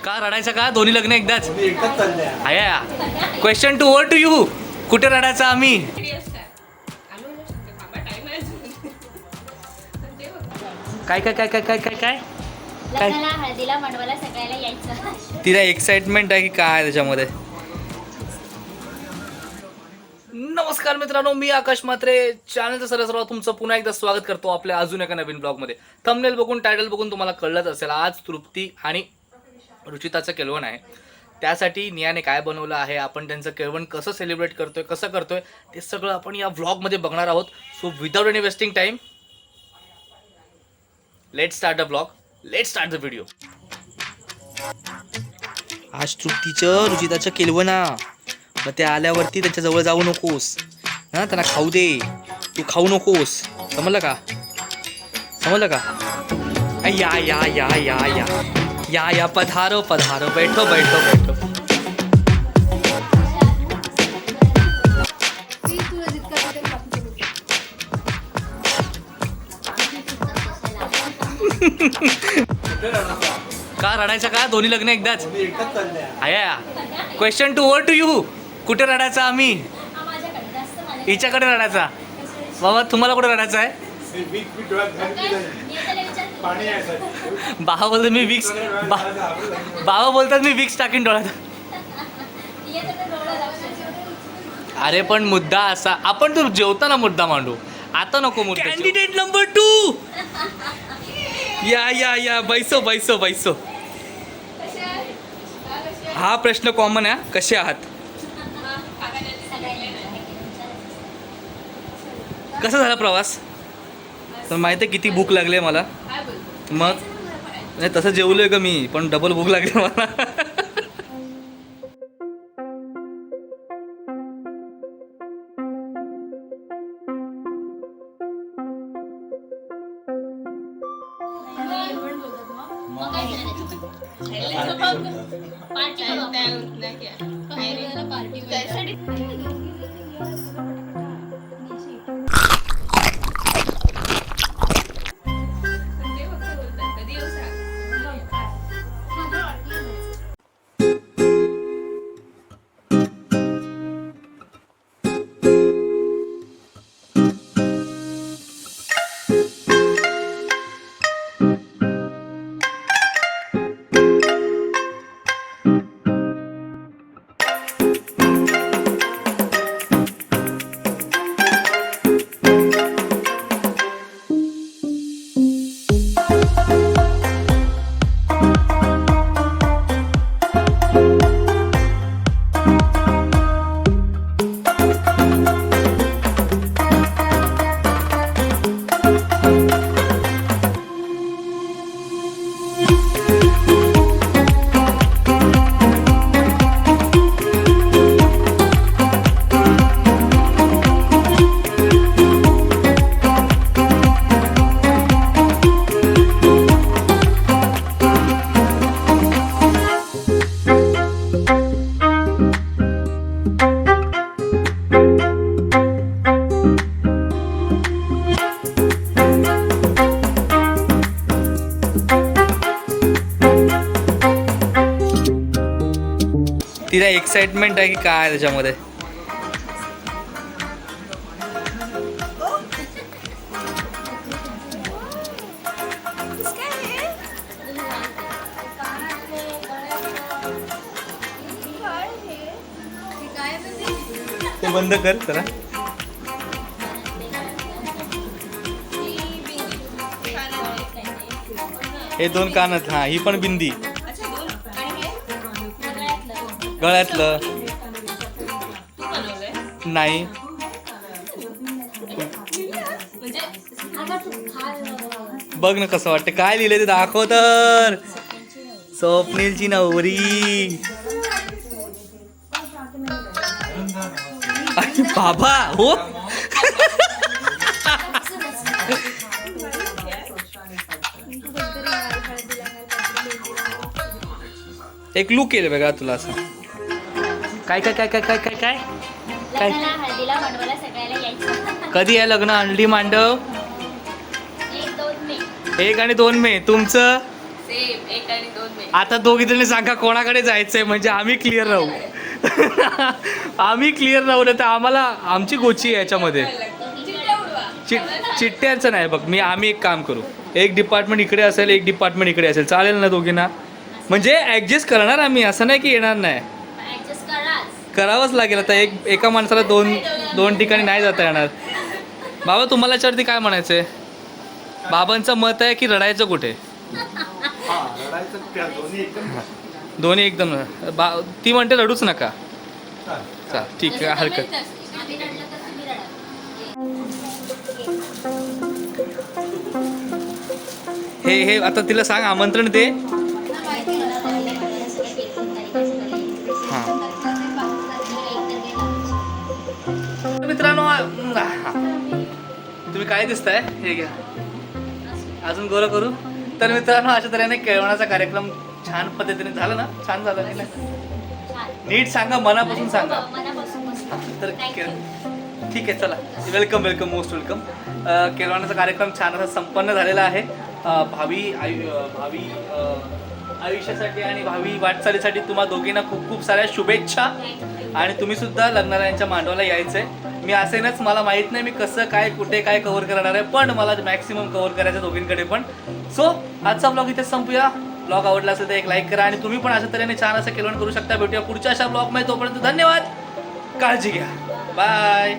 का रडायचं का? दोन्ही लग्न एकदाच? एकच चाललंय. आया question two over to you. कुठे रडायचं आम्ही? काय काय काय काय काय काय काय लग्नाला हळदीला मंडवाला सगळ्याला यायचं. तिला एक्साइटमेंट आहे की काय त्याच्यामध्ये? नमस्कार मित्रांनो, मी आकाश म्हात्रे. चॅनलचं सर्व तुमचं पुन्हा एकदा स्वागत करतो आपल्या अजून एका नवीन ब्लॉगमध्ये. थंबनेल बघून, टायटल बघून तुम्हाला कळलंच असेल, आज तृप्ती आणि रुचिताचं केळवण आहे. त्यासाठी नियाने काय बनवलं आहे, आपण त्यांचं केळवण कसं सेलिब्रेट करतोय, कसं करतोय, ते सगळं आपण या व्लॉगमध्ये बघणार आहोत. So without any wasting time, let's start the blog, let's start the video. आज तृप्तीचं रुचिताचं केळवण, मग ते आल्यावरती त्याच्याजवळ जाऊ नकोस हां, त्यांना खाऊ दे. तू खाऊ नकोस, समजलं का? समजलं का? या या या या या या या पधारो पधारो, बैठो बैठो बैठो. का रडायचं का? दोन्ही लग्न एकदाच? एकच चाललंय. आया question two over to you. कुठे रडायचं आम्ही? हिच्याकडे रडायचा. बाबा तुम्हाला कुठे रडायचं आहे? पाणी आहे. बाबा बोलतात मी विक्स, बाबा बोलतात मी विक्स टाकीन डोळ्यात. अरे पण मुद्दा असा, आपण तू जेवताना मुद्दा मांडू, आता नको मुद्दा. कॅन्डिडेट नंबर 2 या या या, बैसो बैसो बैसो. हा प्रश्न कॉमन आहे. कसे आहात? कसा झाला प्रवास? तर माहिती आहे किती भूक लागली आहे मला. मग नाही तसं जेवलोय का मी, पण डबल भूक लागली मला. तिला एक्साइटमेंट आहे की काय त्याच्यामध्ये? ते बंद कर जरा. हे 2 कानात. हा, ही पण बिंदी गळ्यातलं नाही. बघ ना कसं वाटतं. काय लिहिलंय ते दाखव तर. स्वप्नीलची नवरी. बाबा हो. एक लुक केलं वेगळा तुला असं. काय काय काय काय काय काय काय काय लग्नाला हळदीला मंडवाला सगळ्याला यायचं. कधी आहे लग्न? हळदी मांडव 1-2 मे. 1 आणि 2 मे. तुमचं? सेम 1 आणि 2 मे. आता दोघी जणी सांगा कोणाकडे जायचंय म्हणजे आम्ही क्लिअर राहू. आम्ही क्लिअर राहू नाही तर आम्हाला आमची गोची आहे याच्यामध्ये. चिठ्ठ्यांचं नाही बघ. आम्ही एक काम करू, एक डिपार्टमेंट इकडे असेल एक डिपार्टमेंट इकडे असेल, चालेल ना दोघींना? म्हणजे ऍडजस्ट करणार आम्ही, असं नाही की येणार नाही, ऍडजस्ट कराच. करावंच लागेल. आता एका माणसाला दोन ठिकाणी नाही जाता येणार. बाबा तुम्हाला याच्यावरती काय म्हणायचंय? बाबांचं मत आहे की रडायचं कुठे? हा, रडायचं त्या दोन्ही एकदम दोन्ही एकदम. ती म्हणते रडूच नका. चालेल. चा ठीक आहे, हरकत. आम्ही रडलं तर तुम्ही रडा. हे आता तिला सांग, आमंत्रण दे. मित्रांनो तुम्ही काय दिसताय, हे घ्या अजून गोरं करू. तर मित्रांनो अशा तऱ्हेने केळवणाचा कार्यक्रम छान पद्धतीने झाला ना? छान झाला नाही ना? नीट सांगा, मनापासून सांगा. मनापासून मस्त. तर Thank you. ठीक आहे, चला वेलकम वेलकम, मोस्ट वेलकम. केळवणाचा कार्यक्रम छान असा संपन्न झालेला आहे. भावी आयुष्यासाठी आणि भावी वाटचालीसाठी तुम्हा दोघींना खूप खूप साऱ्या शुभेच्छा. आणि तुम्ही सुद्धा लग्नारायांच्या मांडवाला यायचंय. मी असेनच, मला माहित नाही मी कसं काय कुठे काय कव्हर करणार आहे, पण मला मॅक्सिमम कव्हर करायचं दोघींकडे पण. सो आजचा ब्लॉग इथे संपूया. ब्लॉग आवडला असेल तर एक लाईक करा आणि तुम्ही पण अशा तऱ्हेने छान असं केलवण करू शकता. भेटूया पुढच्या अशा ब्लॉगमध्ये. तोपर्यंत धन्यवाद, काळजी घ्या, बाय.